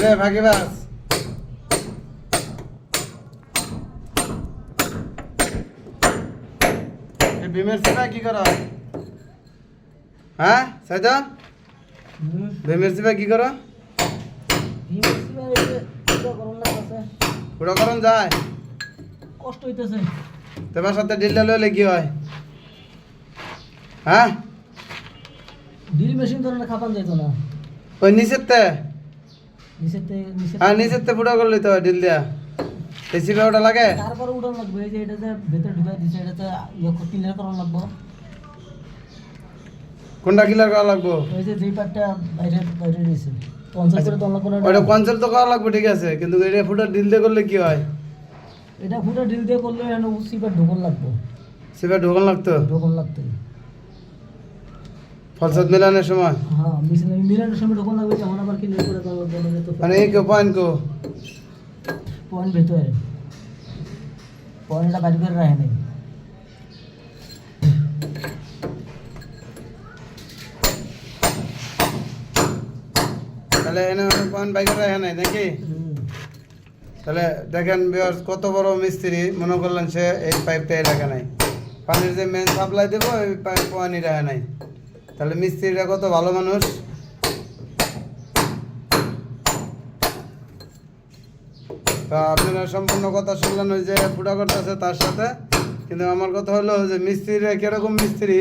রে ভাগিবাস এই বিমের সেবা কি করো? হ্যাঁ সাইদন, বিমের সেবা কি করো? পুরো করন যায়, কষ্ট হইতেছে। তোমার সাথে ডিলটা লইলে কি হয়? হ্যাঁ ড্রিল মেশিন তো না খাপান যাইতো না। ওই নিচেরতে নিচেতে হ্যাঁ নিচেরতে ফুটো করলে তো ডিল দিয়া এসি ওটা লাগে। তারপরে উঠান লাগবে। এই যে এটা যে ভেতরে ঢুকাই দিছে, এটাতে ইয়ে ক্লিয়ার করানো লাগবে। কোনটা ক্লিয়ার করা লাগবো? ওই যে যেই পার্টটা বাইরে বাইরে রয়েছে কনসেল করে তো লাগবে না। ওটা কনসেল তো করা লাগবে, ঠিক আছে, কিন্তু এটা ফুটো ডিল দিয়ে করলে কি হয়? এটা ফুটা ড্রিল দিয়ে করলে এখানে সিপার ঢোকন লাগবে। সেবা ঢোকান লাগতো, ঢোকন লাগতো। ফলসাদ মিলানোর সময়। হ্যাঁ মিলানোর সময় ঢোকন লাগবে, যেমন আবার ক্লিয়ার করে দেওয়া লাগবে। তো মানে এই পয়েন্ট কো পয়েন্ট ভেতরে পয়েন্টটা বাইরে করে রাখে নাই। তাহলে এনে পয়েন্ট বাইকে রাখে নাই নাকি? তাহলে দেখেন ভিউয়ার্স, কত বড় মিস্ত্রি, মনে করলেন সে এই পাইপটাই রাখে নাই, পানির যে মেন সাপ্লাই দেবো এই পাইপ পানি রাখে নাই। তাহলে মিস্ত্রিরা কত ভালো মানুষ। তা আপনারা সম্পূর্ণ কথা শুনলেন ওই যে ফুটা করতেছে তার সাথে, কিন্তু আমার কথা হলো যে মিস্ত্রিরা কিরকম মিস্ত্রি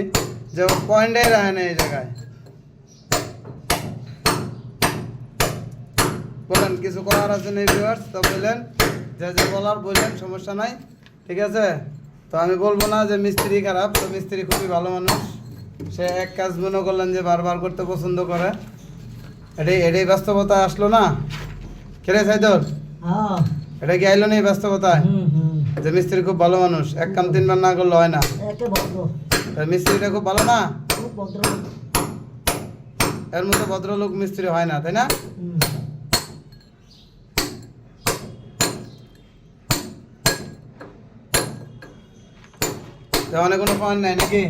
যে পয়েন্টটাই রাখে না এই জায়গায়। বলেন কিছু করার আছে নেই ভিউয়ার্স? তো বললেন যে যে বলার বললেন, সমস্যা নাই, ঠিক আছে। তো আমি বলবো না যে মিস্ত্রি খারাপ, তো মিস্ত্রি খুবই ভালো মানুষ। সে এক কাজ মনে করলেন যে বারবার করতে পছন্দ করে, এটাই বাস্তবতা আসলো না। খেলে সাইদুল, হ্যাঁ এটা কি আইলো নেই বাস্তবতায় যে মিস্ত্রি খুব ভালো মানুষ, এক কাম তিনবার না করলে হয় না। একে ভদ্র, মিস্ত্রিটা খুব ভালো না, খুব ভদ্র। এর মতো ভদ্রলোক মিস্ত্রি হয় না, তাই না? অনেক কোনো পয়েন্ট নাই নাকি?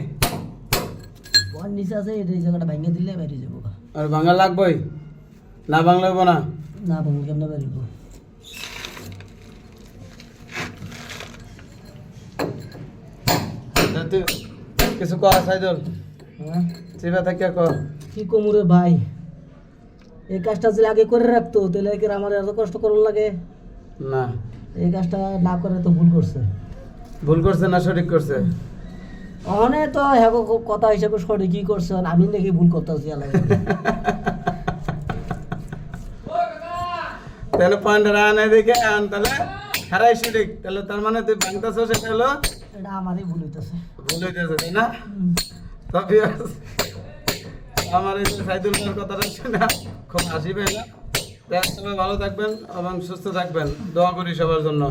পয়েন্ট নিচে আছে, এই জায়গাটা ভেঙে দিলে বেরিয়ে যাবো। আর বাংলা লাগবেই না, বাংলা লাগবো না? না ভেঙে কেমনে বেরিয়ে কিছু কর সাইদুল, হ্যাঁ চিবা থেকে কর। কি কমুরে ভাই, এই কাজটা যদি আগে করে রাখতো তাহলে কি আমার এত কষ্ট করার লাগে না? এই কাজটা না করে তো ভুল করছে। ভুল করছে না সঠিক করছে? অনেক তো হ্যাঁ কথা হিসাবে সঠিকই করছে, আমি নাকি ভুল করতেছি। তাহলে পয়েন্ট রায় দেখে আন, তাহলে হারাই সঠিক, তাহলে তার মানে তুই ভাঙতেছ, সেটা হলো এটা আমারই ভুল হইতেছে। ভুল হইতেছে, তাই না? তো viewers, আমার এই যে সাইদুল ভাইয়ের কথাটা শুনে খুব হাসি পেলাম। সবাই ভালো থাকবেন এবং সুস্থ থাকবেন, দোয়া করি সবার জন্য।